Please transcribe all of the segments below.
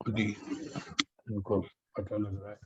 जी उनको पता लग रहा है।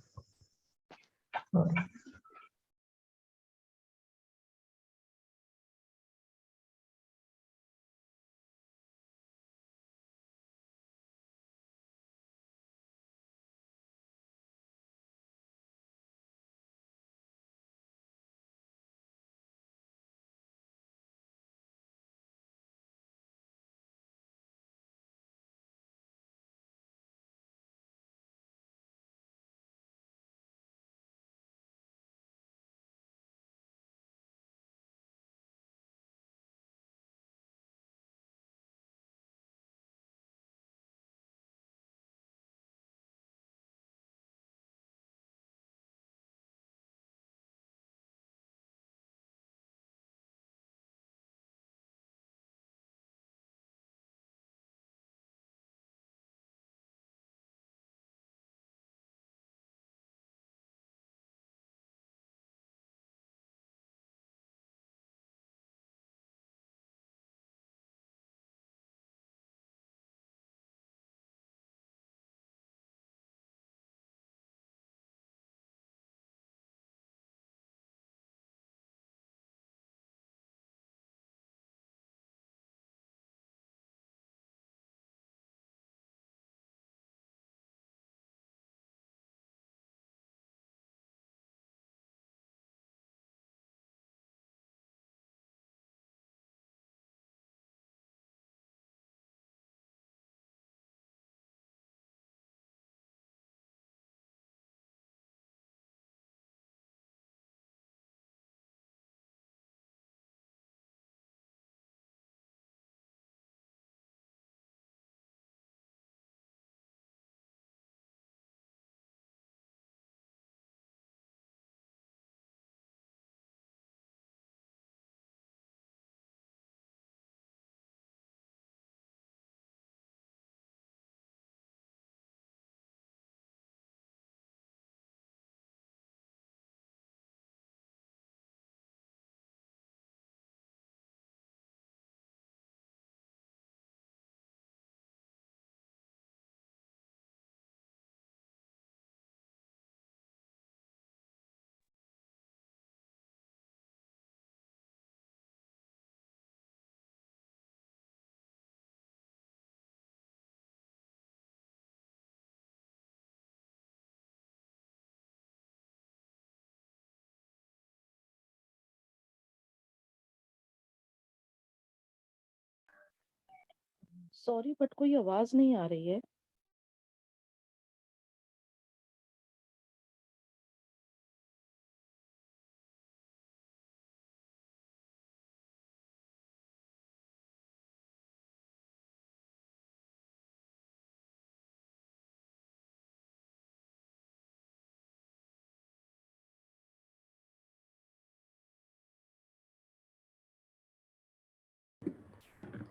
सॉरी बट कोई आवाज नहीं आ रही है।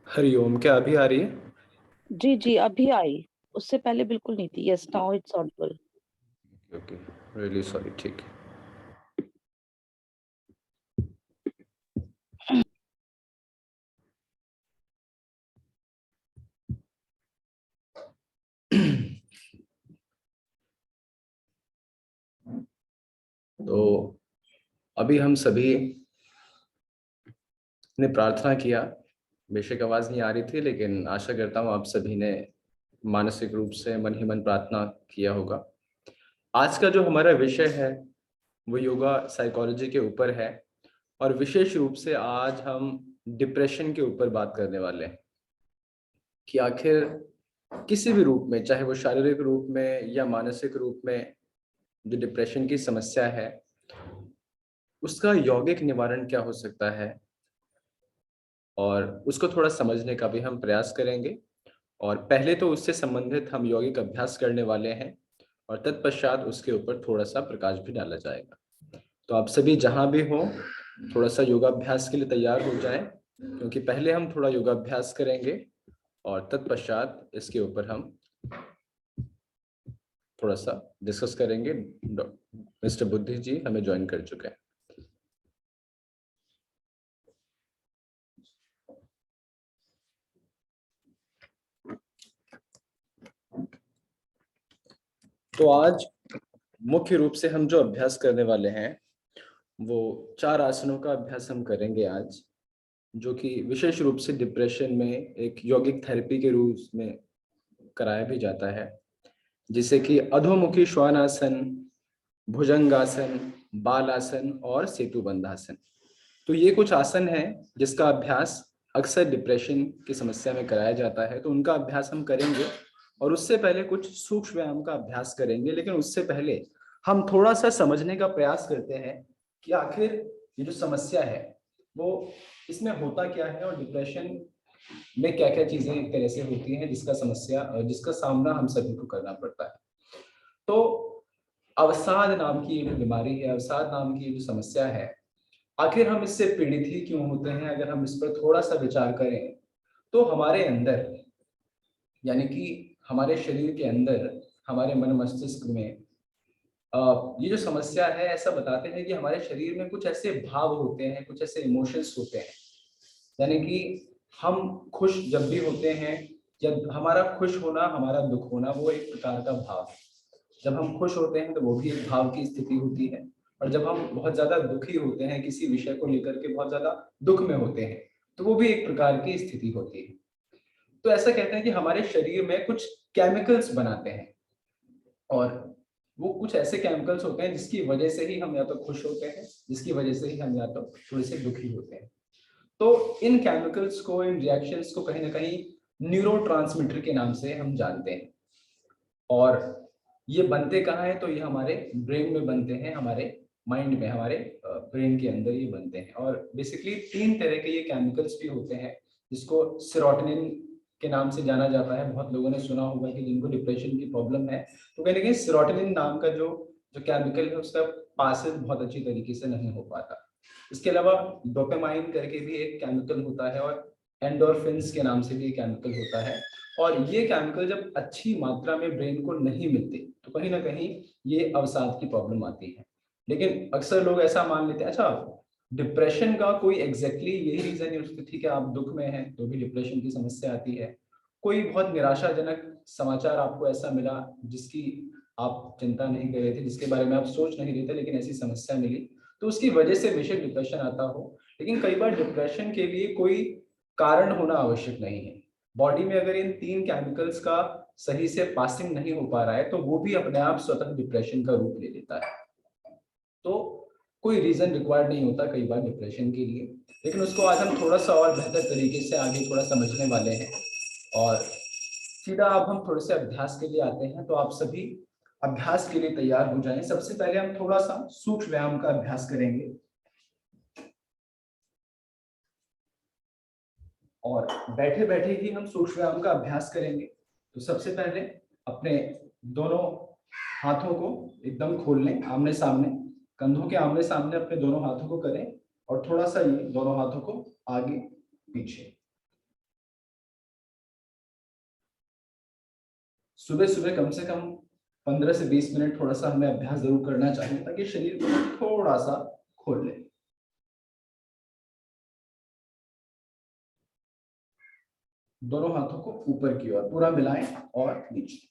हरिओम, क्या अभी आ रही है? जी जी अभी आई। उससे पहले बिल्कुल नहीं थी। Yes now it's Audible. Okay, really sorry. ठीक है। तो अभी हम सभी ने प्रार्थना किया। बेशक आवाज नहीं आ रही थी, लेकिन आशा करता हूँ आप सभी ने मानसिक रूप से मन ही मन प्रार्थना किया होगा। आज का जो हमारा विषय है वो योगा साइकोलॉजी के ऊपर है, और विशेष रूप से आज हम डिप्रेशन के ऊपर बात करने वाले हैं कि आखिर किसी भी रूप में, चाहे वो शारीरिक रूप में या मानसिक रूप में, जो डिप्रेशन की समस्या है उसका यौगिक निवारण क्या हो सकता है, और उसको थोड़ा समझने का भी हम प्रयास करेंगे। और पहले तो उससे संबंधित हम यौगिक अभ्यास करने वाले हैं, और तत्पश्चात उसके ऊपर थोड़ा सा प्रकाश भी डाला जाएगा। तो आप सभी जहां भी हो, थोड़ा सा योगाभ्यास के लिए तैयार हो जाएं, क्योंकि पहले हम थोड़ा योगाभ्यास करेंगे और तत्पश्चात इसके ऊपर हम थोड़ा सा डिस्कस करेंगे। मिस्टर बुद्धि जी हमें ज्वाइन कर चुके हैं। तो आज मुख्य रूप से हम जो अभ्यास करने वाले हैं वो 4 आसनों का अभ्यास हम करेंगे आज, जो कि विशेष रूप से डिप्रेशन में एक यौगिक थेरेपी के रूप में कराया भी जाता है, जिसे कि अधोमुखी श्वानासन, भुजंगासन, बालासन और सेतु बंधासन। तो ये कुछ आसन हैं जिसका अभ्यास अक्सर डिप्रेशन की समस्या में कराया जाता है, तो उनका अभ्यास हम करेंगे। और उससे पहले कुछ सूक्ष्म व्यायाम का अभ्यास करेंगे, लेकिन उससे पहले हम थोड़ा सा समझने का प्रयास करते हैं कि आखिर ये जो समस्या है वो इसमें होता क्या है और डिप्रेशन में क्या क्या चीजें एक तरह से होती हैं जिसका सामना हम सभी को करना पड़ता है। तो अवसाद नाम की ये जो बीमारी है, अवसाद नाम की ये जो समस्या है, आखिर हम इससे पीड़ित ही क्यों होते हैं? अगर हम इस पर थोड़ा सा विचार करें तो हमारे अंदर, यानी कि हमारे शरीर के अंदर, हमारे मन मस्तिष्क में ये जो समस्या है, ऐसा बताते हैं कि हमारे शरीर में कुछ ऐसे भाव होते हैं, कुछ ऐसे इमोशंस होते हैं, यानी कि हम खुश जब भी होते हैं, जब हमारा खुश होना, हमारा दुख होना, वो एक प्रकार का भाव है। जब हम खुश होते हैं तो वो भी एक भाव की स्थिति होती है, और जब हम बहुत ज्यादा दुखी होते हैं, किसी विषय को लेकर के बहुत ज्यादा दुख में होते हैं, तो वो भी एक प्रकार की स्थिति होती है। तो ऐसा कहते हैं कि हमारे शरीर में कुछ केमिकल्स बनाते हैं, और वो कुछ ऐसे केमिकल्स होते हैं जिसकी वजह से ही हम या तो खुश होते हैं, जिसकी वजह से ही हम या तो थोड़े से दुखी होते हैं। तो इन केमिकल्स को, इन रिएक्शंस को कहीं ना कहीं न्यूरोट्रांसमीटर के नाम से हम जानते हैं। और ये बनते कहाँ हैं? तो ये हमारे ब्रेन में बनते हैं, हमारे माइंड में, हमारे ब्रेन के अंदर ये बनते हैं। और बेसिकली 3 तरह के ये केमिकल्स भी होते हैं, जिसको सेरोटोनिन के नाम से जाना जाता है। बहुत लोगों ने सुना होगा कि जिनको डिप्रेशन की प्रॉब्लम है, तो कहीं ना कहीं सेरोटोनिन नाम का जो केमिकल है उसका पासेज बहुत अच्छी तरीके से नहीं हो पाता। इसके अलावा डोपामाइन करके भी एक केमिकल होता है, और एंडोर्फिन्स के नाम से भी एक केमिकल होता है। और ये केमिकल जब अच्छी मात्रा में ब्रेन को नहीं मिलते तो कहीं ना कहीं ये अवसाद की प्रॉब्लम आती है। लेकिन अक्सर लोग ऐसा मान लेते हैं, अच्छा डिप्रेशन का कोई एग्जैक्टली यही रीजन है उसको, ठीक है आप दुख में हैं तो भी डिप्रेशन की समस्या आती है। कोई बहुत निराशाजनक समाचार आपको ऐसा मिला जिसकी आप चिंता नहीं कर रहे थे, जिसके बारे में आप सोच नहीं रहे थे, लेकिन ऐसी समस्या मिली, तो उसकी वजह से बेशक डिप्रेशन आता हो। लेकिन कई बार डिप्रेशन के लिए कोई कारण होना आवश्यक नहीं है। बॉडी में अगर इन 3 केमिकल्स का सही से पासिंग नहीं हो पा रहा है तो वो भी अपने आप स्वतः डिप्रेशन का रूप ले लेता है। तो कोई रीजन रिक्वायर्ड नहीं होता कई बार डिप्रेशन के लिए, लेकिन उसको आज हम थोड़ा सा और बेहतर तरीके से आगे थोड़ा समझने वाले हैं। और सीधा अब हम थोड़े से अभ्यास के लिए आते हैं। तो आप सभी अभ्यास के लिए तैयार हो जाएं। सबसे पहले हम थोड़ा सा सूक्ष्म व्यायाम का अभ्यास करेंगे, और बैठे बैठे ही हम सूक्ष्म व्यायाम का अभ्यास करेंगे। तो सबसे पहले अपने दोनों हाथों को एकदम खोल लें, आमने सामने, कंधों के आमने सामने अपने दोनों हाथों को करें, और थोड़ा सा ये दोनों हाथों को आगे पीछे। सुबह सुबह कम से कम 15 से 20 मिनट थोड़ा सा हमें अभ्यास जरूर करना चाहिए, ताकि शरीर को थोड़ा सा खोल ले। दोनों हाथों को ऊपर की ओर पूरा मिलाएं और नीचे।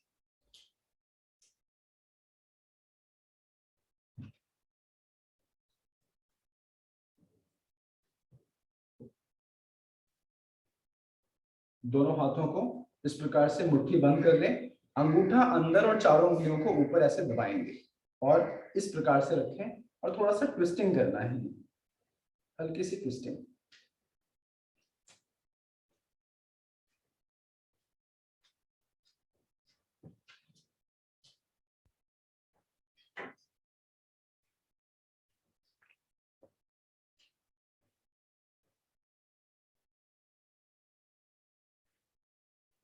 दोनों हाथों को इस प्रकार से मुट्ठी बंद कर लें, अंगूठा अंदर और चारों उंगलियों को ऊपर ऐसे दबाएंगे, और इस प्रकार से रखें, और थोड़ा सा ट्विस्टिंग करना है, हल्की सी ट्विस्टिंग।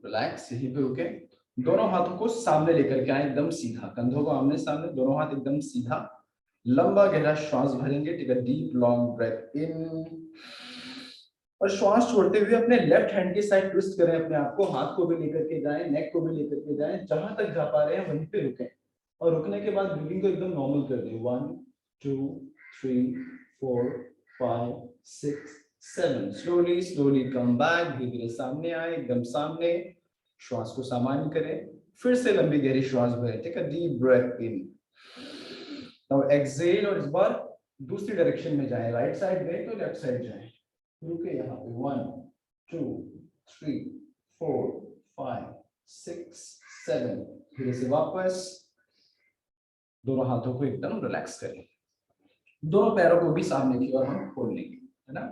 रिलैक्स, यहीं पे रुके। दोनों हाथों को सामने लेकर के आए, एकदम सीधा, कंधों को आमने सामने, दोनों हाथ एकदम सीधा। लंबा गहरा श्वास भरेंगे, take a deep long breath in, और श्वास छोड़ते हुए अपने लेफ्ट हैंड की साइड ट्विस्ट करें अपने आप को, हाथ को भी लेकर के जाएं, नेक को भी लेकर के जाएं, जहां तक जा पा रहे हैं वहीं पे रुकें, और रुकने के बाद ब्रीदिंग को एकदम नॉर्मल कर दें। 1 2 3 4 5 6 7। स्लोली स्लोली कम बैक, धीरे धीरे सामने आए, एकदम सामने, श्वास को सामान्य करें, फिर से लंबी गहरी श्वास भरें, take a deep breath in, now exhale, और इस बार दूसरी डायरेक्शन में जाएं, राइट साइड गए तो लेफ्ट साइड जाएं, रुके यहाँ पे 1 2 3 4 5 6 7, धीरे से वापस, दोनों हाथों को एकदम रिलैक्स करें, दोनों पैरों को भी सामने की ओर हम खोल लेंगे, है ना,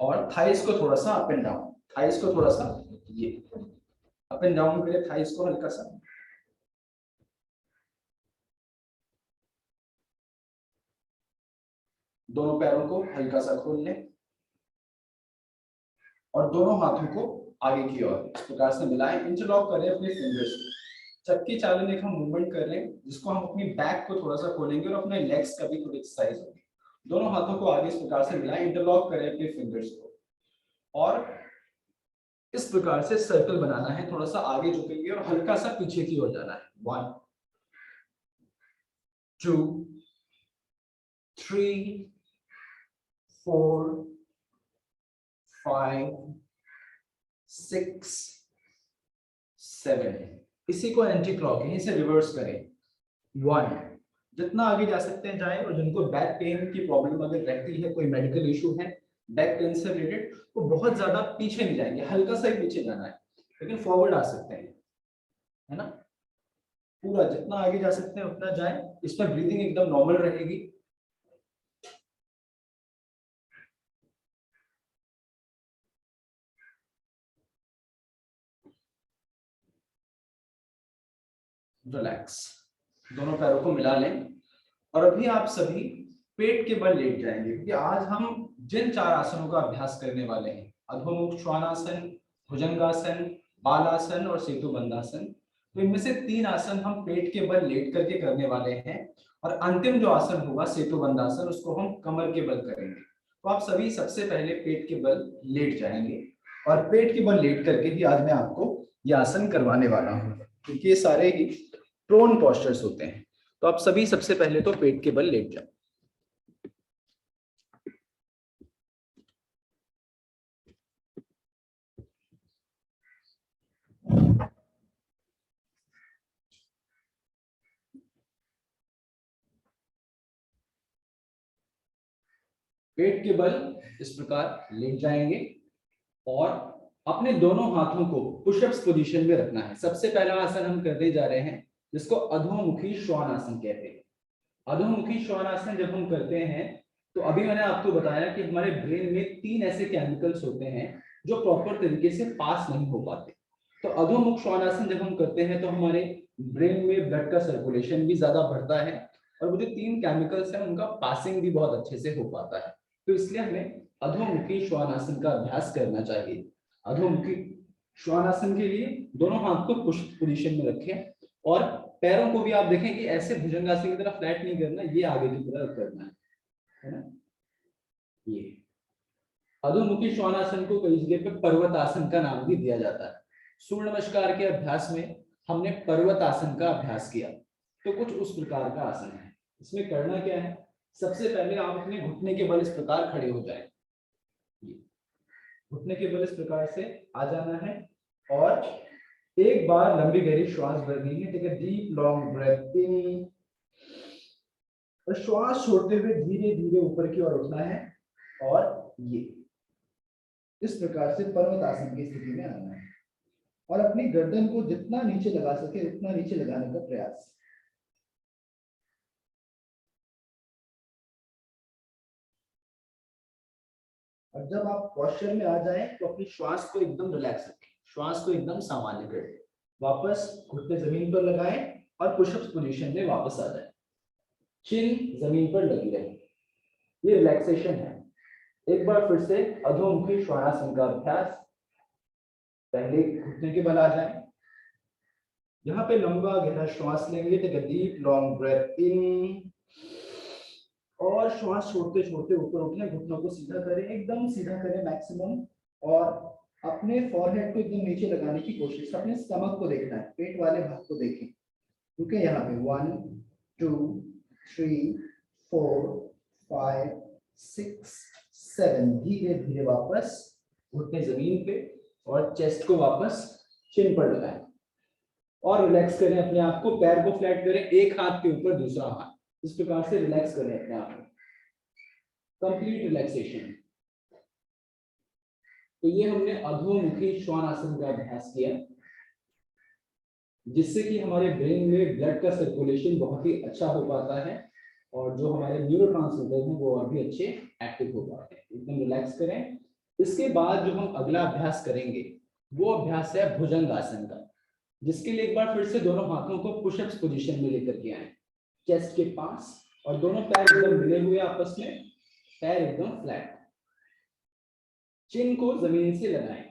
और थाइस को थोड़ा सा अप एंड डाउन, थाइस को थोड़ा सा ये अप एंड डाउन करें, थाइस को हल्का सा, दोनों पैरों को हल्का सा खोल लें और दोनों हाथों को आगे की ओर इस प्रकार से मिलाएं, इंटरलॉक करें अपने फिंगर्स को, चक्की चालन एक हम मूवमेंट कर रहे हैं जिसको हम अपनी बैक को थोड़ा सा खोलेंगे और अपने लेग्स का भी थोड़ी एक्सरसाइज होगी, दोनों हाथों को आगे इस प्रकार से मिलाएं, इंटरलॉक करें अपने फिंगर्स को और इस प्रकार से सर्कल बनाना है, थोड़ा सा आगे झुकेंगे और हल्का सा पीछे की ओर जाना है, 1 2 3 4 5 6 7, इसी को एंटी क्लॉक यहीं से रिवर्स करें, 1, जितना आगे जा सकते हैं जाएं, और जिनको बैक पेन की प्रॉब्लम अगर रहती है, कोई मेडिकल इशू है बैक पेन से रिलेटेड, वो बहुत ज्यादा पीछे नहीं जाएंगे, हल्का सा ही पीछे जाना है, लेकिन फॉरवर्ड आ सकते हैं, है ना, पूरा जितना आगे जा सकते हैं उतना जाएं, इसमें ब्रीदिंग एकदम नॉर्मल रहेगी, रिलैक्स, दोनों पैरों को मिला लें और अभी आप सभी पेट के बल लेट जाएंगे, क्योंकि आज हम जिन 4 आसनों का अभ्यास करने वाले हैं, अधोमुख श्वानासन, भुजंगासन, बालासन और सेतु बंधासन, तो इनमें से 3 आसन हम पेट के बल लेट करके करने वाले हैं और अंतिम जो आसन होगा सेतु बंधासन, उसको हम कमर के बल करेंगे। तो आप सभी सबसे पहले पेट के बल लेट जाएंगे और पेट के बल लेट करके ही आज मैं आपको यह आसन करवाने वाला हूँ, क्योंकि ये सारे ही प्रोन पोस्चर्स होते हैं। तो आप सभी सबसे पहले तो पेट के बल लेट जाओ। पेट के बल इस प्रकार लेट जाएंगे और अपने दोनों हाथों को पुशअप्स पोजीशन में रखना है। सबसे पहला आसन हम करने जा रहे हैं जिसको अधोमुखी श्वान आसन कहते हैं। अधोमुखी श्वान आसन जब हम करते हैं तो अभी मैंने आपको बताया कि हमारे ब्रेन में 3 ऐसे केमिकल्स होते हैं जो प्रॉपर तरीके से पास नहीं हो पाते। तो अधोमुख श्वान आसन जब हम करते हैं तो हमारे ब्रेन में ब्लड का सर्कुलेशन भी ज्यादा बढ़ता है और वो जो 3 केमिकल्स हैं उनका पासिंग भी बहुत अच्छे से हो पाता है। तो इसलिए हमें अधोमुखी श्वान आसन का अभ्यास करना चाहिए। अधोमुखी श्वान आसन के लिए दोनों हाथ को पुश पोजीशन में रखें और पैरों को भी आप देखें कि ऐसे भुजंगासन की तरह फ्लैट नहीं करना, ये आगे की तरफ करना है ना। ये अधोमुखी श्वान आसन को कई जगह पे पर्वत आसन का नाम भी दिया जाता है। सूर्य नमस्कार के अभ्यास में हमने पर्वत आसन का अभ्यास किया, तो कुछ उस प्रकार का आसन है। इसमें करना क्या है, सबसे पहले आप अपने घुटने के बल इस प्रकार खड़े हो जाएं। घुटने के बल इस प्रकार से आ जाना है और एक बार लंबी गहरी श्वास भरनी है। Take a deep long breath in और श्वास छोड़ते हुए धीरे धीरे ऊपर की ओर उठना है और ये इस प्रकार से पर्वत आसन की स्थिति में आना है और अपनी गर्दन को जितना नीचे लगा सके उतना नीचे लगाने का प्रयास। और जब आप पोस्चर में आ जाएं तो अपनी श्वास को एकदम रिलैक्स रखें, श्वास को एकदम सामान्य करें, वापस घुटने जमीन पर लगाएं और पुशअप्स पोजीशन में वापस आ जाएं। चिन जमीन पर लगी रहे, ये रिलैक्सेशन है। एक बार फिर से अधोमुखी श्वानासन का अभ्यास। पहले घुटने के बल आ जाएं, यहाँ पे लंबा गहरा श्वास लेंगे। Take a deep long breath in और श्वास छोड़ते छोड़ते ऊपर उठने, घुटनों को सीधा करें, एकदम सीधा करें मैक्सिमम और अपने फॉरहेड को एकदम नीचे लगाने की कोशिश। अपने स्टमक को देखना है, पेट वाले भाग को देखें, क्योंकि यहाँ पे 1 2 3 4 5 6 7 धीरे धीरे वापस घुटने जमीन पे और चेस्ट को वापस चिन पर लगाएं और रिलैक्स करें अपने आप को, पैर को फ्लैट करें, एक हाथ के ऊपर दूसरा हाथ, इस प्रकार से रिलैक्स करें अपने आप को, कंप्लीट रिलैक्सेशन। तो ये हमने अधोमुखी श्वानासन का अभ्यास किया, जिससे कि हमारे ब्रेन में ब्लड का सर्कुलेशन बहुत ही अच्छा हो पाता है और जो हमारे न्यूरोट्रांसमीटर हैं वो और भी अच्छे एक्टिव हो पाते हैं। एकदम रिलैक्स करें। इसके बाद जो हम अगला अभ्यास करेंगे वो अभ्यास है भुजंग आसन का, जिसके लिए एक बार फिर से दोनों हाथों को पुशअप्स पोजीशन में लेकर के आए, चेस्ट के पास, और दोनों पैर एकदम मिले हुए आपस में, पैर एकदम फ्लैट, चिन को जमीन से लगाएं।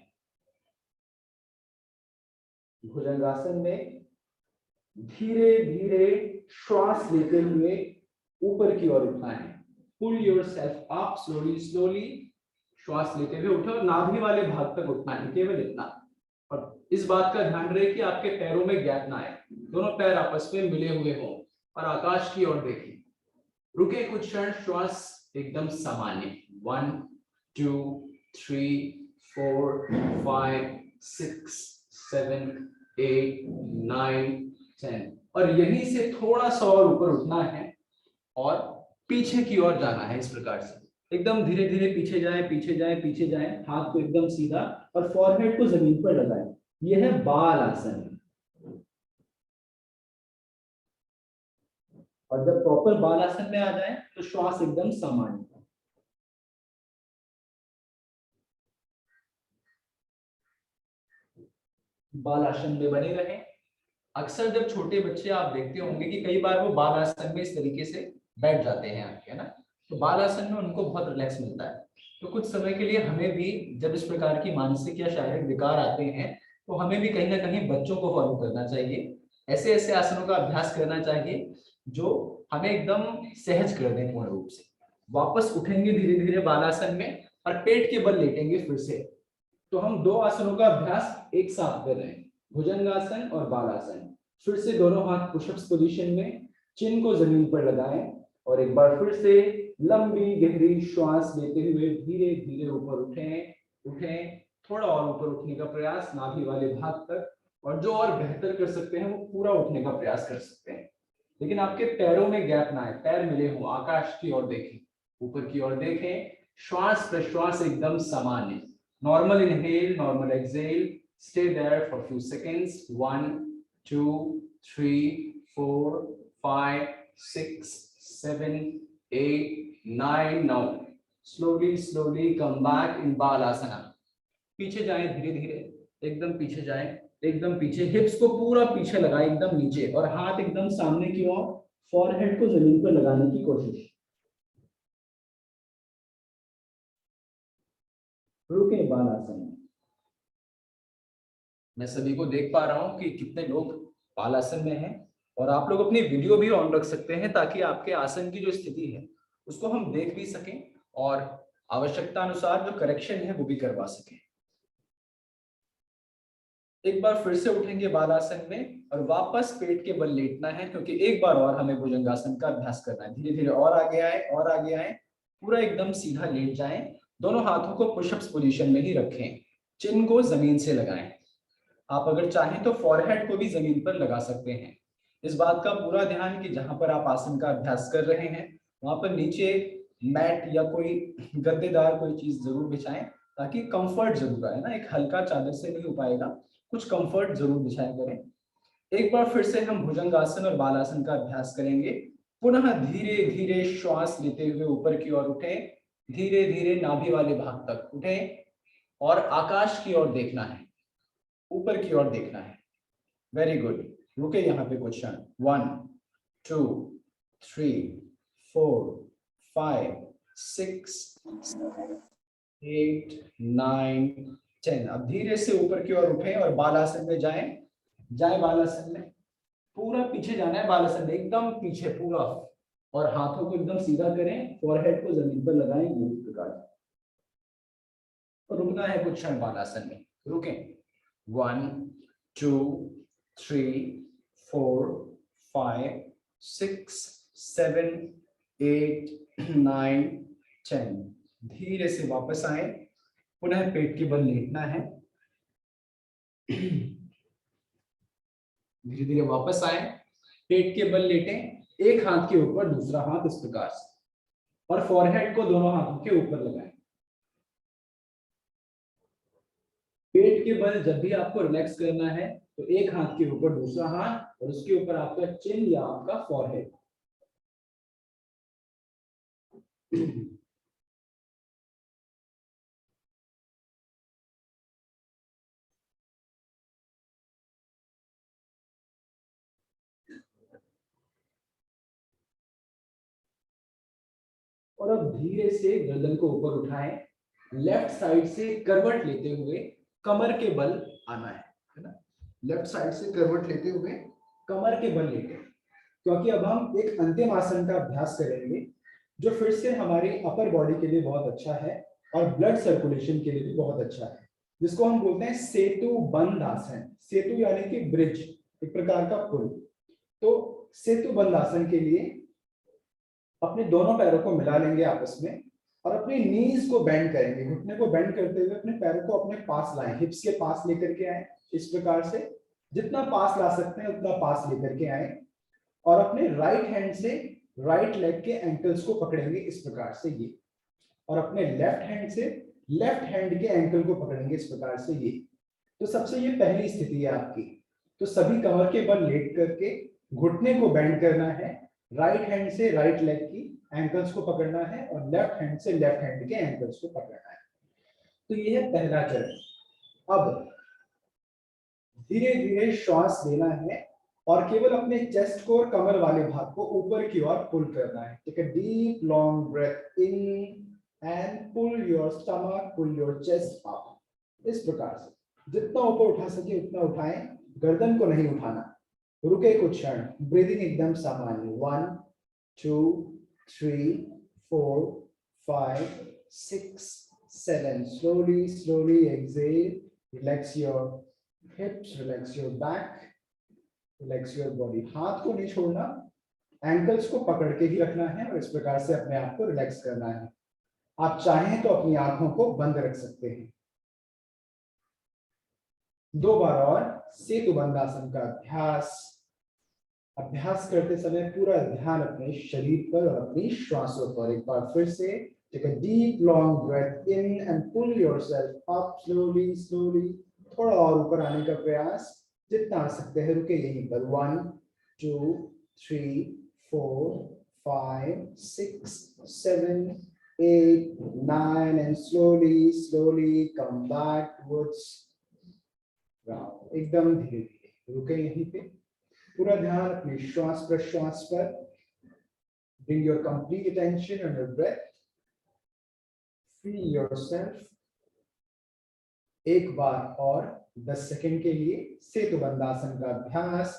भुजंगासन में धीरे धीरे श्वास लेते हुए ऊपर की ओर उठना है। पुल योरसेल्फ अप स्लोली स्लोली, श्वास लेते हुए उठो और नाभि वाले भाग तक उठना है, केवल इतना। और इस बात का ध्यान रहे कि आपके पैरों में गैप ना आए, दोनों पैर आपस में मिले हुए हों और आकाश की ओर देखें। रुके कुछ क्षण, श्वास एकदम सामान्य। 1 2 3 4 5 6 7 8 9 10, और यहीं से थोड़ा सा और ऊपर उठना है और पीछे की ओर जाना है। इस प्रकार से एकदम धीरे धीरे पीछे जाएं, पीछे जाएं, पीछे जाएं, हाथ को एकदम सीधा और फॉरहेड को जमीन पर लगाएं। यह है बाल आसन। और जब प्रॉपर बाल आसन में आ जाएं तो श्वास एकदम सामान्य। बाल आसन में बने रहें। अक्सर जब छोटे बच्चे आप देखते होंगे कि कई बार वो बाल आसन में इस तरीके से बैठ जाते हैं आपके, है ना, तो बाल आसन में उनको बहुत रिलैक्स मिलता है। तो कुछ समय के लिए हमें भी जब इस प्रकार की मानसिक या शारीरिक विकार आते हैं तो हमें भी कहीं ना कहीं बच्चों को फॉलो करना चाहिए, ऐसे ऐसे आसनों का अभ्यास करना चाहिए जो हमें एकदम सहज कर दें पूर्ण रूप से। वापस उठेंगे धीरे धीरे बालासन में और पेट के बल लेटेंगे फिर से। तो हम दो आसनों का अभ्यास एक साथ कर रहे हैं, भुजंगासन और बालासन। फिर से दोनों हाथ पुशअप्स पोजीशन में, चिन को जमीन पर लगाएं और एक बार फिर से लंबी गहरी श्वास लेते हुए धीरे धीरे ऊपर उठें, थोड़ा और ऊपर उठने का प्रयास नाभि वाले भाग तक, और जो और बेहतर कर सकते हैं वो पूरा उठने का प्रयास कर सकते हैं, लेकिन आपके पैरों में गैप ना आए, पैर मिले हों, आकाश की ओर देखें, ऊपर की ओर देखें। श्वास प्रश्वास एकदम सामान्य, normal inhale, normal exhale, stay there for a few seconds. 1 2 3 4 5 6 7 8 9. Now slowly come back in balasana. पीछे जाएं धीरे धीरे, एकदम पीछे जाएं, एकदम पीछे, हिप्स को पूरा पीछे लगाएं एकदम नीचे, और हाथ एकदम सामने की ओर, फॉरहेड को जमीन पर लगाने की कोशिश। रुके बालासन। मैं सभी को देख पा रहा हूं कि कितने लोग बालासन में हैं, और आप लोग अपनी वीडियो भी ऑन रख सकते हैं ताकि आपके आसन की जो स्थिति है उसको हम देख भी सकें और आवश्यकता अनुसार जो करेक्शन है वो भी करवा सकें। एक बार फिर से उठेंगे बालासन में और वापस पेट के बल लेटना है, क्योंकि एक बार और हमें भुजंगासन का अभ्यास करना है। धीरे धीरे और आगे आए, और आगे आए, पूरा एकदम सीधा लेट जाएं, दोनों हाथों को पुशअप्स पोजीशन में ही रखें, चिन को जमीन से लगाएं। आप अगर चाहें तो फॉरहेड को भी जमीन पर लगा सकते हैं। इस बात का पूरा ध्यान कि जहां पर आप आसन का अभ्यास कर रहे हैं वहां पर नीचे मैट या कोई गद्देदार कोई चीज जरूर बिछाएं, ताकि कंफर्ट जरूर आए ना, एक हल्का चादर से नहीं हो पाएगा, कुछ कंफर्ट जरूर बिछाया करें। एक बार फिर से हम भुजंगासन और बालासन का अभ्यास करेंगे। पुनः धीरे धीरे श्वास लेते हुए ऊपर की ओर उठें, धीरे धीरे नाभि वाले भाग तक उठें और आकाश की ओर देखना है, ऊपर की ओर देखना है। Very good. रुके यहाँ पे कुछ क्षण। 1 2 3 4 5 6 8 9 10। अब धीरे से ऊपर की ओर उठें और बालासन में जाएं बालासन में, पूरा पीछे जाना है बालासन में, एकदम पीछे पूरा, और हाथों को एकदम सीधा करें, फॉरहेड को जमीन पर लगाएं इस प्रकार, और रुकना है कुछ क्षण बालासन में। रुकें। 1 2 3 4 5 6 7 8 9 10। धीरे से वापस आए, पुनः पेट के बल लेटना है, धीरे धीरे वापस आए, पेट के बल लेटें, एक हाथ के ऊपर दूसरा हाथ इस प्रकार से, और फॉरहेड को दोनों हाथों के ऊपर लगाएं। पेट के बल जब भी आपको रिलैक्स करना है तो एक हाथ के ऊपर दूसरा हाथ और उसके ऊपर आपका चिन या आपका फॉरहेड। और अब धीरे से गर्दन को ऊपर उठाएं, लेफ्ट साइड से करवट लेते हुए कमर के बल आना है ना, लेफ्ट साइड से करवट लेते हुए कमर के बल लेते हैं, क्योंकि अब हम एक अंतिम आसन का अभ्यास करेंगे जो फिर से हमारी अपर बॉडी के लिए बहुत अच्छा है और ब्लड सर्कुलेशन के लिए भी बहुत अच्छा है, जिसको हम बोलते हैं सेतु बंध आसन। सेतु यानी कि ब्रिज, एक प्रकार का पुल। तो सेतु बंध आसन के लिए अपने दोनों पैरों को मिला लेंगे आपस में और अपनी नीज को बेंड करेंगे, घुटने को बेंड करते हुए अपने पैरों को अपने पास लाएं, हिप्स के पास लेकर के आए, इस प्रकार से जितना पास ला सकते हैं उतना पास लेकर के आए, और अपने राइट हैंड से राइट लेग के एंकल्स को पकड़ेंगे इस प्रकार से ये, और अपने लेफ्ट हैंड से लेफ्ट हैंड के एंकल को पकड़ेंगे इस प्रकार से ये। तो सबसे ये पहली स्थिति है आपकी। तो सभी कमर के बल लेट करके घुटने को बेंड करना है, राइट हैंड से राइट लेग की एंकल्स को पकड़ना है और लेफ्ट हैंड से लेफ्ट हैंड के एंकल्स को पकड़ना है। तो ये है पहला चरण। अब धीरे धीरे श्वास लेना है और केवल अपने चेस्ट को और कमर वाले भाग को ऊपर की ओर पुल करना है। Take a deep long breath in and pull your stomach, pull your chest up, इस प्रकार से जितना ऊपर उठा सके उतना उठाएं, गर्दन को नहीं उठाना। रुके कुछ क्षण, ब्रीदिंग एकदम सामान्य। 1 2 3 4 5 6 7, slowly slowly exhale, relax your hips, relax your back, relax your body। हाथ को नहीं छोड़ना, एंकल्स को पकड़ के ही रखना है और इस प्रकार से अपने आप को रिलैक्स करना है। आप चाहें तो अपनी आंखों को बंद रख सकते हैं। 2 बार और सेतु बंधासन का अभ्यास करते समय पूरा ध्यान अपने शरीर पर और अपनी श्वासों पर। एक बार फिर से take a deep long breath in and pull yourself up slowly slowly। थोड़ा और ऊपर आने का प्रयास, जितना आ सकते हैं रुके यहीं पर। 1 2 3 4 5 6 7 8 9 and slowly slowly come back towards ground। एकदम धीरे धीरे रुके यहीं पे, पूरा ध्यान अपने श्वास प्रश्वास पर। Bring your complete attention on your breath। Feel yourself। एक बार और 10 सेकंड के लिए सेतु बंधासन का अभ्यास।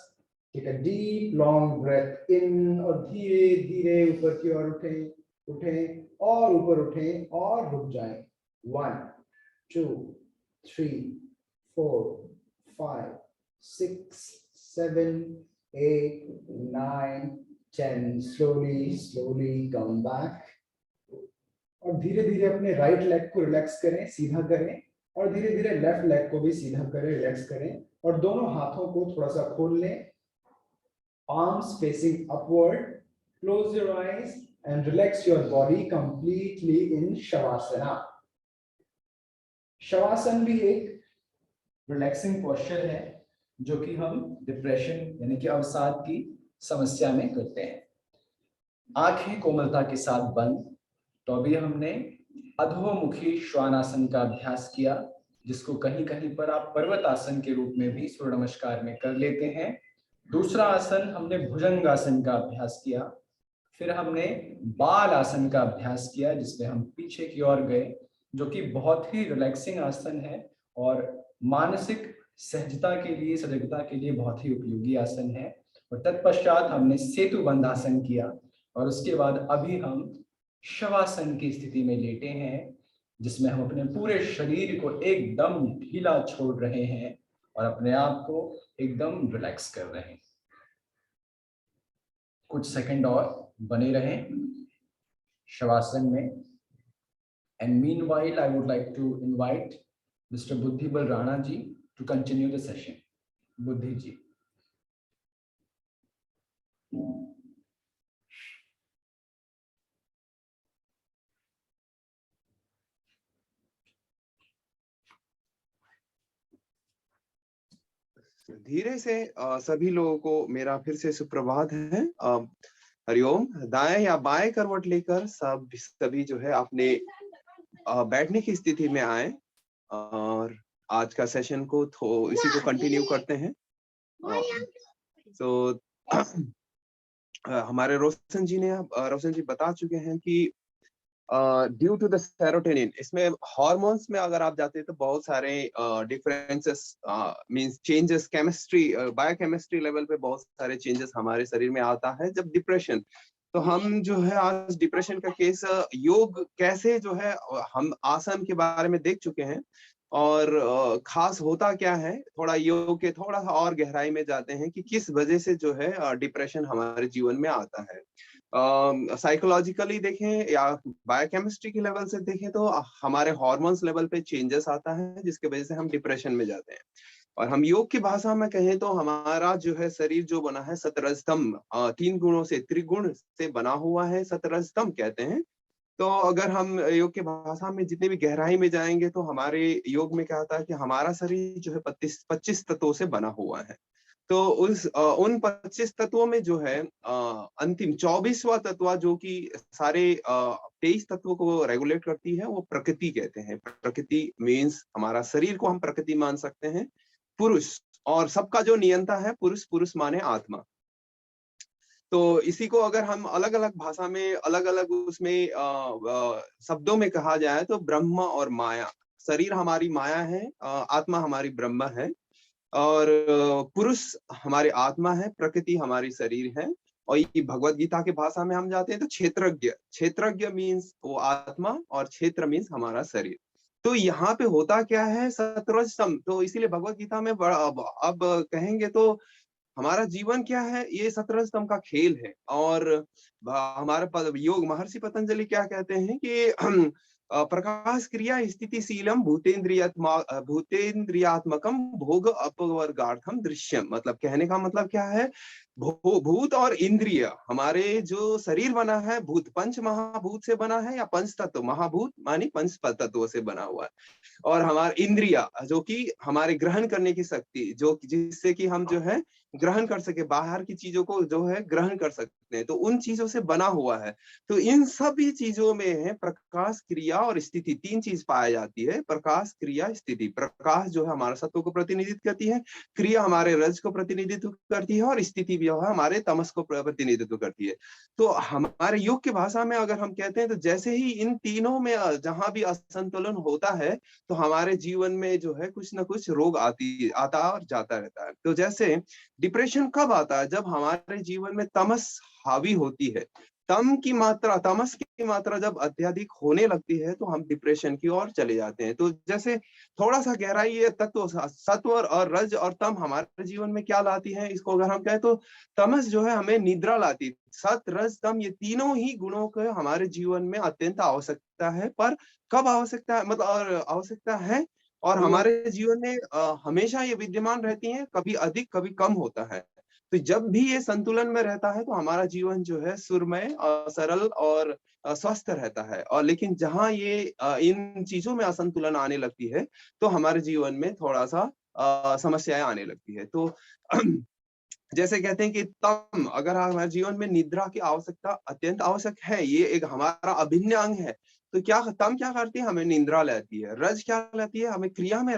Take a deep long breath in और धीरे धीरे ऊपर की ओर उठें, उठें और ऊपर उठें और रुक जाएं। 1 2 3 4 5 6 7 8 9 10। slowly slowly come back। और धीरे धीरे अपने राइट लेग को रिलैक्स करें, सीधा करें, और धीरे धीरे लेफ्ट लेग को भी सीधा करें, रिलैक्स करें, और दोनों हाथों को थोड़ा सा खोल लें। Arms facing upward. Close your eyes and relax your body completely in shavasana. Shavasana भी एक रिलैक्सिंग पोस्चर है जो कि हम डिप्रेशन यानी कि अवसाद की समस्या में करते हैं। आंखें कोमलता के साथ बंद। तो अभी हमने अधोमुखी श्वानासन का अभ्यास किया, जिसको कहीं कहीं पर आप पर्वत आसन के रूप में भी सूर्य नमस्कार में कर लेते हैं। दूसरा आसन हमने भुजंगासन का अभ्यास किया। फिर हमने बाल आसन का अभ्यास किया, जिसमें हम पीछे की ओर गए, जो कि बहुत ही रिलैक्सिंग आसन है और मानसिक सहजता के लिए, सजगता के लिए बहुत ही उपयोगी आसन है। और तत्पश्चात हमने सेतु बंधासन किया और उसके बाद अभी हम शवासन की स्थिति में लेटे हैं, जिसमें हम अपने पूरे शरीर को एकदम ढीला छोड़ रहे हैं और अपने आप को एकदम रिलैक्स कर रहे हैं। कुछ सेकंड और बने रहें शवासन में। And meanwhile I would like to invite mister Buddhi Bal Rana ji to continue the session। बुद्धि जी। धीरे से सभी लोगों को मेरा फिर से सुप्रभात है। हरिओम। दाएं या बाएं करवट लेकर सभी जो है अपने बैठने की स्थिति में आए और आज का सेशन को इसी को कंटिन्यू करते हैं। तो हमारे रोशन जी बता चुके हैं कि ड्यू टू द सेरोटोनिन, इसमें हॉर्मोन्स में अगर आप जाते हैं तो बहुत सारे differences means changes, chemistry biochemistry level पे बहुत सारे चेंजेस हमारे शरीर में आता है जब डिप्रेशन। तो हम जो है आज डिप्रेशन का केस योग कैसे जो है हम आसन के बारे में देख चुके हैं और खास होता क्या है, थोड़ा योग के थोड़ा सा और गहराई में जाते हैं कि किस वजह से जो है डिप्रेशन हमारे जीवन में आता है। साइकोलॉजिकली देखें या बायोकेमिस्ट्री के लेवल से देखें तो हमारे हार्मोन्स लेवल पे चेंजेस आता है जिसके वजह से हम डिप्रेशन में जाते हैं। और हम योग की भाषा में कहें तो हमारा जो है शरीर जो बना है सतरजतम 3 गुणों से, त्रिगुण से बना हुआ है, सतरजतम कहते हैं। तो अगर हम योग की भाषा में जितने भी गहराई में जाएंगे तो हमारे योग में क्या होता है कि हमारा शरीर जो है 25 तत्वों से बना हुआ है। तो उन 25 तत्वों में जो है अंतिम 24वां तत्व जो कि सारे 23 तत्वों को रेगुलेट करती है वो प्रकृति कहते हैं। प्रकृति मीन्स हमारा शरीर को हम प्रकृति मान सकते हैं, पुरुष, और सबका जो नियंता है पुरुष, पुरुष माने आत्मा। तो इसी को अगर हम अलग अलग भाषा में अलग अलग उसमें शब्दों में कहा जाए तो ब्रह्म और माया, शरीर हमारी माया है, आत्मा हमारी ब्रह्म है, और पुरुष हमारे आत्मा है, प्रकृति हमारी शरीर है। और ये भगवत गीता के भाषा में हम जाते हैं तो क्षेत्रज्ञ, क्षेत्रज्ञ मीन्स वो आत्मा और क्षेत्र मीन्स हमारा शरीर। तो यहाँ पे होता क्या है, सतरजतम। तो इसीलिए भगवत गीता में अब कहेंगे तो हमारा जीवन क्या है, ये सतरजतम का खेल है। और हमारे योग महर्षि पतंजलि क्या कहते हैं कि प्रकाश क्रिया स्थितिशीलम भूतेन्द्रियात्मकम भोग अपवर्गार्थम दृश्यम। मतलब कहने का मतलब क्या है, भूत और इंद्रिय, हमारे जो शरीर बना है भूत, पंच महाभूत से बना है या पंच तत्व, महाभूत मानी पंच तत्वों से बना हुआ है। और हमारे इंद्रिया जो कि हमारे ग्रहण करने की शक्ति, जो जिससे कि हम जो है ग्रहण कर सके, बाहर की चीजों को जो है ग्रहण कर सकते हैं, तो उन चीजों से बना हुआ है। तो इन सभी चीजों में है प्रकाश, क्रिया और स्थिति, 3 चीज पाई जाती है। प्रकाश, क्रिया, स्थिति। प्रकाश जो है हमारे सत्व को प्रतिनिधित्व करती है, क्रिया हमारे रज को प्रतिनिधित्व करती है, और स्थिति भी हमारे तमस को प्रतिनिधित्व करती है। तो हमारे योग की भाषा में अगर हम कहते हैं तो जैसे ही इन तीनों में जहां भी असंतुलन होता है तो हमारे जीवन में जो है कुछ ना कुछ रोग आता और जाता रहता है। तो जैसे डिप्रेशन कब आता है, जब हमारे जीवन में तमस हावी होती है। तमस की मात्रा जब अत्यधिक होने लगती है तो हम डिप्रेशन की ओर चले जाते हैं। तो जैसे थोड़ा सा गहराई है, तत्व सत्व और रज और तम हमारे जीवन में क्या लाती है, इसको अगर हम कहें तो तमस जो है हमें निद्रा लाती है। सत, रज, तम ये तीनों ही गुणों को हमारे जीवन में अत्यंत आवश्यकता है। पर कब आवश्यकता है, मतलब और आवश्यकता है और हमारे जीवन में हमेशा ये विद्यमान रहती है, कभी अधिक कभी कम होता है। तो जब भी ये संतुलन में रहता है तो हमारा जीवन जो है सुरमय, सरल और स्वस्थ रहता है। और लेकिन जहां ये इन चीजों में असंतुलन आने लगती है तो हमारे जीवन में थोड़ा सा समस्याएं आने लगती है। तो जैसे कहते हैं कि तम, अगर हमारे जीवन में निद्रा की आवश्यकता अत्यंत आवश्यक है, ये एक हमारा अभिन्न अंग है। तो क्या तम क्या करती है, हमें निद्रा लाती है। रज क्या लाती है, हमें क्रिया में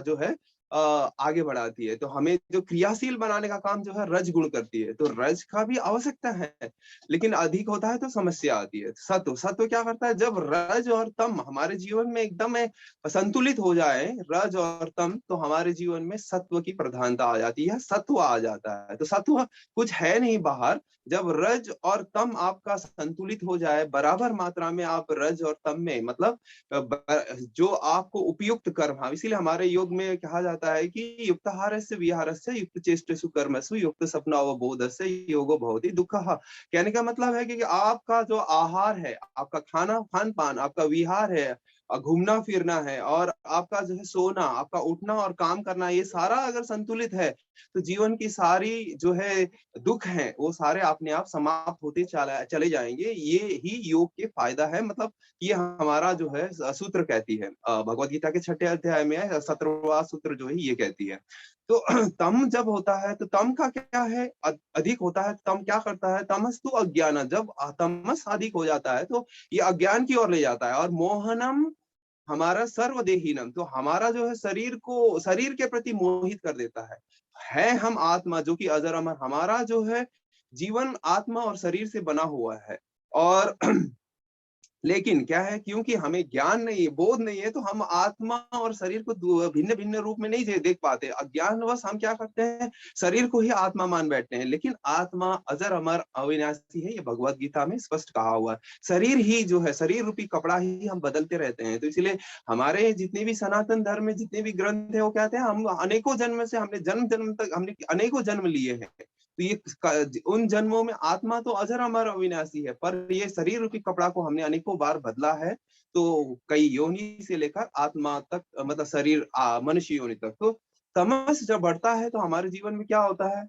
जो है आगे बढ़ाती है। तो हमें जो क्रियाशील बनाने का काम जो है रज गुण करती है। तो रज का भी आवश्यकता है, लेकिन अधिक होता है तो समस्या आती है। सत्व क्या करता है, जब रज और तम हमारे जीवन में एकदम संतुलित हो जाए, रज और तम, तो हमारे जीवन में सत्व की प्रधानता आ जाती है, सत्व आ जाता है। तो सत्व कुछ है नहीं बाहर, जब रज और तम आपका संतुलित हो जाए, बराबर मात्रा में आप रज और तम में, मतलब जो आपको उपयुक्त कर्म, इसीलिए हमारे योग में कहा जाता है कि युक्ताहारस्य विहारस्य युक्त चेष्टेषु कर्मसु युक्त सपनावबोधस्य योगो भवति दुःखः। कहने का मतलब है कि आपका जो आहार है, आपका खान पान, आपका विहार है, घूमना फिरना है और आपका जो है सोना, आपका उठना और काम करना, ये सारा अगर संतुलित है तो जीवन की सारी जो है दुख हैं वो सारे अपने आप समाप्त होते चले जाएंगे। ये ही योग के फायदा है, मतलब ये हमारा जो है सूत्र कहती है, भगवत गीता के 6 अध्याय में 17वां सूत्र जो है ये कहती है। तो तम जब होता है तो तम का क्या है, अधिक होता है, तम क्या करता है, तमस्तु अज्ञान, जब तमस अधिक हो जाता है तो ये अज्ञान की ओर ले जाता है। और मोहनम हमारा सर्वदेहीनम, तो हमारा जो है शरीर को, शरीर के प्रति मोहित कर देता है हम आत्मा जो कि अजर अमर, हमारा जो है जीवन आत्मा और शरीर से बना हुआ है। और लेकिन क्या है, क्योंकि हमें ज्ञान नहीं है, बोध नहीं है, तो हम आत्मा और शरीर को भिन्न भिन्न रूप में नहीं देख पाते। अज्ञानवश हम क्या करते हैं, शरीर को ही आत्मा मान बैठते हैं, लेकिन आत्मा अजर अमर अविनाशी है, ये भगवत गीता में स्पष्ट कहा हुआ है। शरीर ही जो है, शरीर रूपी कपड़ा ही हम बदलते रहते हैं। तो इसलिए हमारे जितने भी सनातन धर्म में जितने भी ग्रंथ है वो कहते हैं हम अनेकों जन्म से, हमने जन्म जन्म तक हमने अनेकों जन्म लिए हैं, तो ये उन जन्मों में आत्मा तो अजर अमर अविनाशी है, पर ये शरीर रूपी कपड़ा को हमने अनेकों बार बदला है। तो कई योनि से लेकर आत्मा तक, मतलब शरीर मनुष्य योनि तक। तो तमस जब बढ़ता है तो हमारे जीवन में क्या होता है,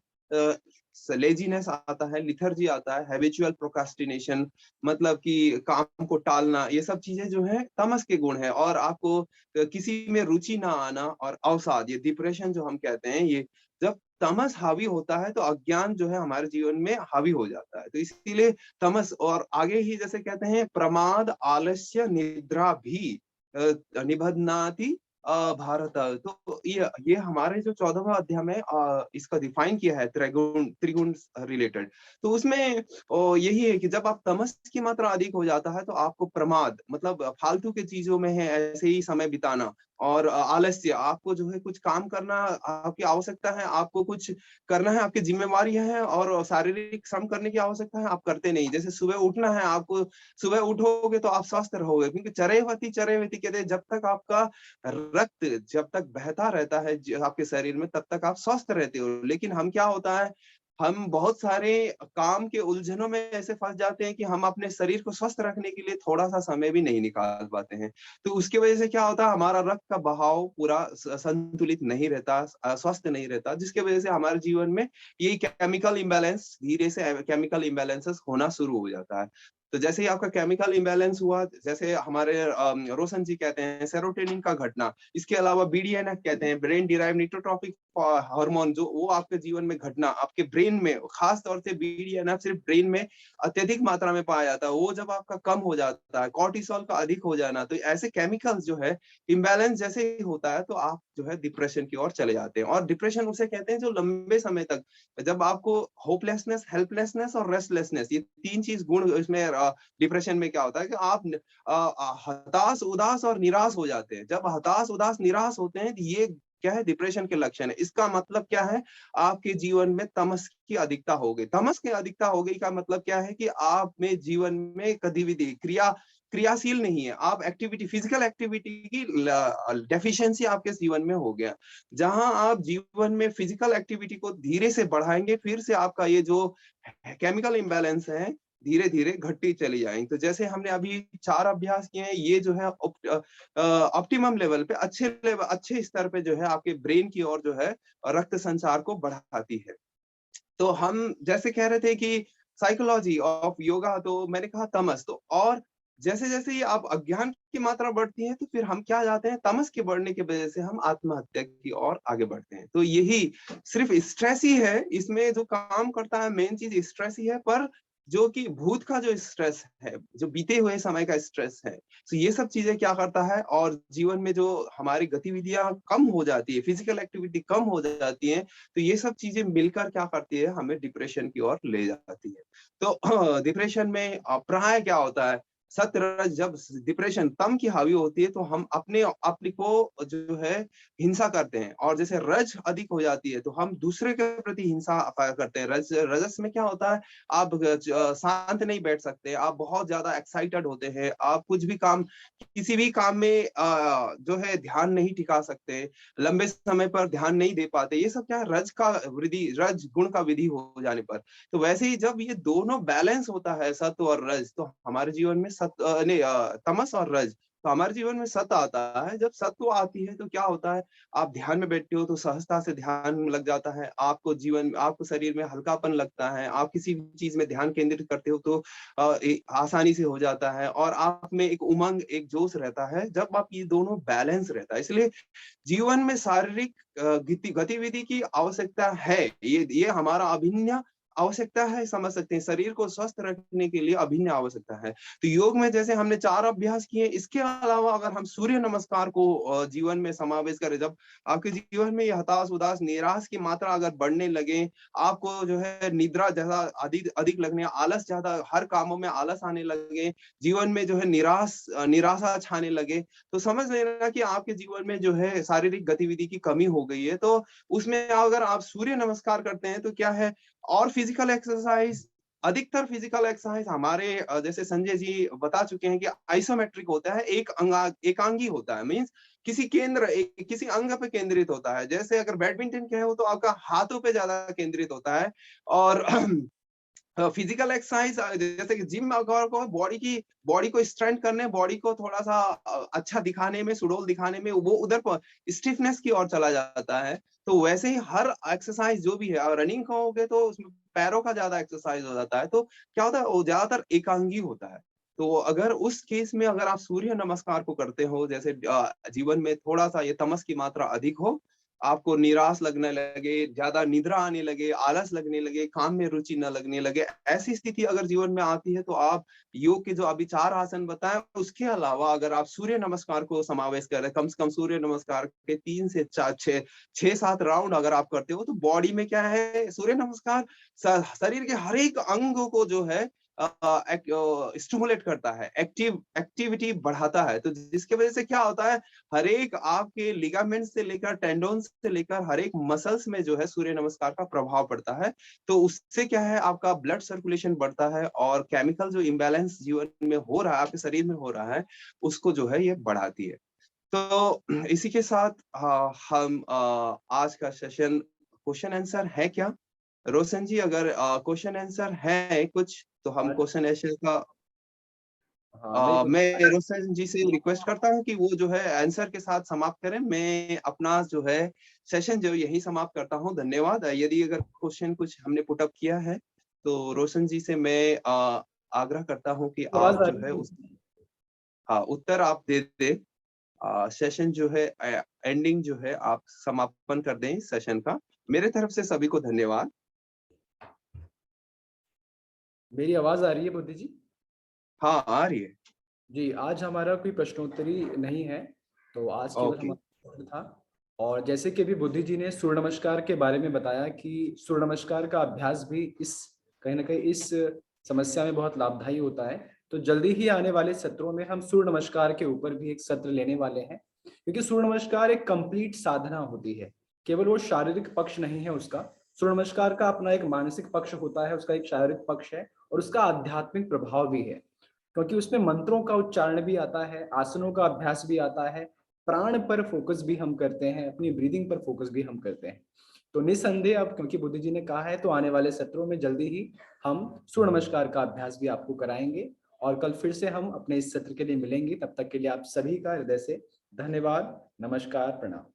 लेजीनेस आता है, लिथर्जी आता है, हैबिचुअल प्रोक्रास्टिनेशन, मतलब कि काम को टालना, ये सब चीजें जो है तमस के गुण है। और आपको किसी में रुचि ना आना, और अवसाद, ये डिप्रेशन जो हम कहते हैं, ये जब तमस हावी होता है तो अज्ञान जो है हमारे जीवन में हावी हो जाता है। तो इसीलिए तमस, और आगे ही जैसे कहते हैं प्रमाद आलस्य निद्रा भी निबध्नाति भारत, तो ये हमारे जो 14वां अध्याय में इसका डिफाइन किया है त्रिगुण रिलेटेड। तो उसमें यही है कि जब आप तमस की मात्रा अधिक हो जाता है तो आपको प्रमाद, मतलब फालतू के चीजों में है ऐसे ही समय बिताना, और आलस्य, आपको जो है कुछ काम करना आपकी आवश्यकता है, आपको कुछ करना है, आपकी जिम्मेवारी है, और शारीरिक श्रम करने की आवश्यकता है, आप करते नहीं। जैसे सुबह उठना है, आपको सुबह उठोगे तो आप स्वस्थ रहोगे, क्योंकि चरैवति कहते हैं, जब तक आपका रक्त जब तक बहता रहता है आपके शरीर में, तब तक आप स्वस्थ रहते हो। लेकिन हम क्या होता है, हम बहुत सारे काम के उलझनों में ऐसे फंस जाते हैं कि हम अपने शरीर को स्वस्थ रखने के लिए थोड़ा सा समय भी नहीं निकाल पाते हैं। तो उसकी वजह से क्या होता है, हमारा रक्त का बहाव पूरा संतुलित नहीं रहता, स्वस्थ नहीं रहता, जिसके वजह से हमारे जीवन में ये केमिकल इम्बैलेंस, धीरे से केमिकल इम्बैलेंसेस होना शुरू हो जाता है। तो जैसे ही आपका केमिकल इम्बैलेंस हुआ, जैसे हमारे रोशन जी कहते हैं सेरोटोनिन का घटना, इसके अलावा BDNF कहते हैं, ब्रेन डिराइव न्यूरोट्रॉपिक हार्मोन, जो वो आपके जीवन में घटना, आपके ब्रेन में, खास तौर से BDNF सिर्फ ब्रेन में अत्यधिक मात्रा में पाया जाता है, वो जब आपका कम हो जाता है, कॉर्टिसोल का अधिक हो जाना, तो ऐसे केमिकल्स जो है इम्बैलेंस जैसे ही होता है तो आप जो है डिप्रेशन की ओर चले जाते हैं। और डिप्रेशन उसे कहते हैं जो लंबे समय तक, जब आपको होपलेसनेस, हेल्पलेसनेस और रेस्टलेसनेस, ये 3 चीज गुण इसमें डिप्रेशन में क्या होता है कि आप हताश, उदास और निराश हो जाते हैं। जब हताश, उदास, निराश होते हैं, ये क्या है, डिप्रेशन के लक्षण है। इसका मतलब क्या है, आपके जीवन में तमस की अधिकता हो गई। तमस की अधिकता हो गई का मतलब क्या है कि आप में जीवन में गतिविधि, क्रियाशील नहीं है, आप एक्टिविटी, फिजिकल एक्टिविटी की डेफिशिएंसी आपके जीवन में हो गया। जहां आप जीवन में फिजिकल एक्टिविटी को धीरे से बढ़ाएंगे, फिर से आपका ये जो केमिकल इम्बैलेंस है धीरे धीरे घटती चली जाएंगी। तो जैसे हमने अभी 4 अभ्यास किए हैं, ये जो है ऑप्टिमम लेवल पे, अच्छे स्तर पे जो है आपके ब्रेन की ओर जो है रक्त संचार को बढ़ाती है। तो हम जैसे कह रहे थे कि साइकोलॉजी ऑफ योगा, तो मैंने कहा तमस, तो और जैसे जैसे ये आप अज्ञान की मात्रा बढ़ती है तो फिर हम क्या जाते हैं, तमस के बढ़ने की वजह से हम आत्महत्या की ओर आगे बढ़ते हैं। तो यही सिर्फ स्ट्रेस ही है, इसमें जो काम करता है मेन चीज स्ट्रेस ही है, पर जो कि भूत का जो स्ट्रेस है, जो बीते हुए समय का स्ट्रेस है, तो ये सब चीजें क्या करता है, और जीवन में जो हमारी गतिविधियां कम हो जाती है, फिजिकल एक्टिविटी कम हो जाती है, तो ये सब चीजें मिलकर क्या करती है, हमें डिप्रेशन की ओर ले जाती है। तो डिप्रेशन में प्राय क्या होता है, सत्रज, जब डिप्रेशन तम की हावी होती है तो हम अपने को जो है हिंसा करते हैं, और जैसे रज अधिक हो जाती है तो हम दूसरे के प्रति हिंसा करते हैं। रजस में क्या होता है, आप शांत नहीं बैठ सकते, आप बहुत ज्यादा एक्साइटेड होते हैं, आप कुछ भी काम, किसी भी काम में जो है ध्यान नहीं टिका सकते, लंबे समय पर ध्यान नहीं दे पाते। ये सब क्या है, रज का वृद्धि, रज गुण का विधि हो जाने पर। तो वैसे ही जब ये दोनों बैलेंस होता है, सत्व और रज, तो हमारे जीवन में तमस और रज तो हमारे जीवन में सत्य आता है। जब सत्य आती है तो क्या होता है, आप ध्यान में बैठते हो तो सहजता से ध्यान लग जाता है, आपको शरीर में हल्कापन लगता है, आप किसी भी चीज में ध्यान केंद्रित करते हो तो आसानी से हो जाता है, और आप में एक उमंग, एक जोश रहता है जब आप ये दोनों बैलेंस रहता है। इसलिए जीवन में शारीरिक गतिविधि की आवश्यकता है, ये हमारा अभिन्न आवश्यकता है, समझ सकते हैं, शरीर को स्वस्थ रखने के लिए अभिन्न आवश्यकता है। तो योग में जैसे हमने 4 अभ्यास किए, इसके अलावा अगर हम सूर्य नमस्कार को जीवन में समावेश करें, जब आपके जीवन में ये हताश, उदास, निराश की मात्रा अगर बढ़ने लगे, आपको जो है निद्रा ज्यादा अधिक लगने, आलस ज्यादा, हर कामों में आलस आने लगे, जीवन में जो है निराशा छाने लगे, तो समझ लेना कि आपके जीवन में जो है शारीरिक गतिविधि की कमी हो गई है। तो उसमें अगर आप सूर्य नमस्कार करते हैं तो क्या है, और फिजिकल एक्सरसाइज, अधिकतर फिजिकल एक्सरसाइज हमारे जैसे संजय जी बता चुके हैं कि आइसोमेट्रिक होता है, एकांगी होता है, मींस किसी अंग पे केंद्रित होता है। जैसे अगर बैडमिंटन के हो तो आपका हाथों पे ज्यादा केंद्रित होता है, और फिजिकल एक्सरसाइज जैसे कि जिम अगर को बॉडी को स्ट्रेंथ करने, बॉडी को थोड़ा सा अच्छा दिखाने में, सुडौल दिखाने में, वो उधर पर स्टिफनेस की ओर चला जाता है। तो वैसे ही हर एक्सरसाइज जो भी है, और रनिंग कहोगे तो उसमें पैरों का ज्यादा एक्सरसाइज हो जाता है, तो क्या होता है, वो ज्यादातर एकांगी होता है। तो अगर उस केस में अगर आप सूर्य नमस्कार को करते हो, जैसे जीवन में थोड़ा सा ये तमस की मात्रा अधिक हो, आपको निराश लगने लगे, ज्यादा निद्रा आने लगे, आलस लगने लगे, काम में रुचि न लगने लगे, ऐसी स्थिति अगर जीवन में आती है तो आप योग के जो अभी 4 आसन बताए, उसके अलावा अगर आप सूर्य नमस्कार को समावेश करें, कम से कम सूर्य नमस्कार के 3 से 6-7 राउंड अगर आप करते हो, तो बॉडी में क्या है, सूर्य नमस्कार शरीर के हर एक अंगों को जो है स्टिमुलेट करता है, एक्टिविटी बढ़ाता है। तो जिसकी वजह से क्या होता है, हर एक आपके लिगामेंट से लेकर, टेंडोन से लेकर, हर एक मसल्स में जो है सूर्य नमस्कार का प्रभाव पड़ता है। तो उससे क्या है, आपका ब्लड सर्कुलेशन बढ़ता है, और केमिकल जो इम्बैलेंस जीवन में हो रहा है, आपके शरीर में हो रहा है, उसको जो है ये बढ़ाती है। तो इसी के साथ हम आज का सेशन, क्वेश्चन आंसर है क्या रोशन जी? अगर क्वेश्चन आंसर है कुछ तो हम क्वेश्चन आंसर का मैं रोशन जी से रिक्वेस्ट करता हूं कि वो जो है आंसर के साथ समाप्त करें। मैं अपना जो है सेशन जो यही समाप्त करता हूं। धन्यवाद। यदि अगर क्वेश्चन कुछ हमने पुट अप किया है तो रोशन जी से मैं आग्रह करता हूं कि आप जो है उस उत्तर आप दे दे। सेशन जो है एंडिंग जो है आप समापन कर दें सेशन का। मेरे तरफ से सभी को धन्यवाद। मेरी आवाज आ रही है बुद्धि जी? हाँ, आ रही है जी। आज हमारा कोई प्रश्नोत्तरी नहीं है, तो आज केवल हमारा प्रश्न था। और जैसे कि अभी बुद्धि जी ने सूर्य नमस्कार के बारे में बताया कि सूर्य नमस्कार का अभ्यास भी कहीं ना कहीं इस समस्या में बहुत लाभदायी होता है। तो जल्दी ही आने वाले सत्रों में हम सूर्य नमस्कार के ऊपर भी एक सत्र लेने वाले हैं, क्योंकि सूर्य नमस्कार एक कंप्लीट साधना होती है, केवल वो शारीरिक पक्ष नहीं है उसका। सूर्य नमस्कार का अपना एक मानसिक पक्ष होता है, उसका एक शारीरिक पक्ष है, और उसका आध्यात्मिक प्रभाव भी है, क्योंकि उसमें मंत्रों का उच्चारण भी आता है, आसनों का अभ्यास भी आता है, प्राण पर फोकस भी हम करते हैं, अपनी ब्रीदिंग पर फोकस भी हम करते हैं। तो निस्संदेह अब क्योंकि बुद्धि जी ने कहा है, तो आने वाले सत्रों में जल्दी ही हम सूर्य नमस्कार का अभ्यास भी आपको कराएंगे, और कल फिर से हम अपने इस सत्र के लिए मिलेंगे। तब तक के लिए आप सभी का हृदय से धन्यवाद, नमस्कार, प्रणाम।